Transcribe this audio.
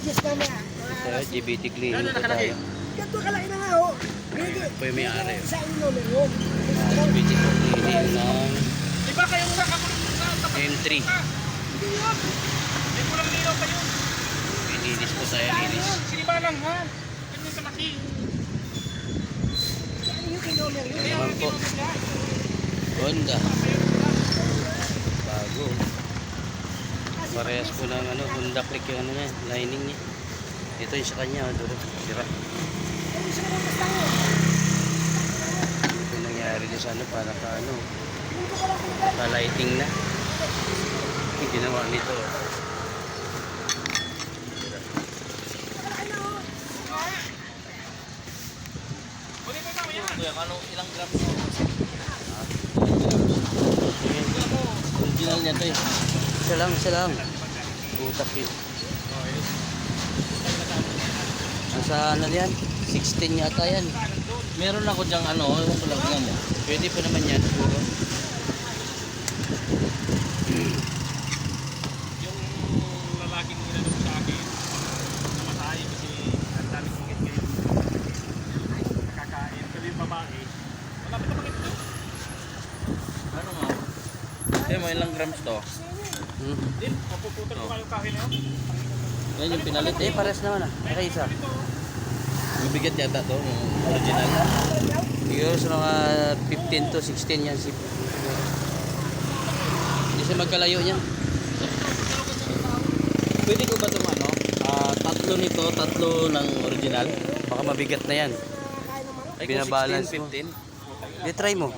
Yes na na. Tayo, GBT cleaning po tayo. Ganito kalaki na nga ho. Ito yung may-ari. Sa yung numero. GBT po cleaning ng Diba kayong nakakulong sa tapat? M3. Hindi yun. May pulang linaw pa yun. Ilinis po tayo, linis. Siniba lang ha. Ganyan kalaki. Ano yung numero yun? Naman po. Honda. Bago. Parehas po ng ano, Honda Click yung ano niya, lining niya. Ito yung sa kanya, duro, sira. Ano siya naman basta mo? Ito yung nangyari din sa ano, para ka ano, ka-lighting na. Yung ginawa nito. Kunin mo na yan. Kuya, ano, ilang grams? Original niya to eh. Isa lang. Utak yun. Nasa ano yan? 16 yata yan. Meron ako dyang ano, ewan ko lang nga mo. Pwede po naman yan siguro. Yung lalaking nilalong sa akin, namatay kasi ang daming hingit kayo. Nakakain. Pero yung babae, wala ba ito makita? Ano nga? Kaya mo ilang grams to? Din, mapuputol ko kayong kahoy na yun. Yan yung pinalit. Eh, pares naman ah. May isa. Mabigat yata to, yung original. Siguro sa mga 15 to 16 yan. Hindi siya magkalayo niya. Pwede ko ba itong ano? Tatlo nito, tatlo ng original. Baka mabigat na yan. Binabalance mo. 15. Di try mo.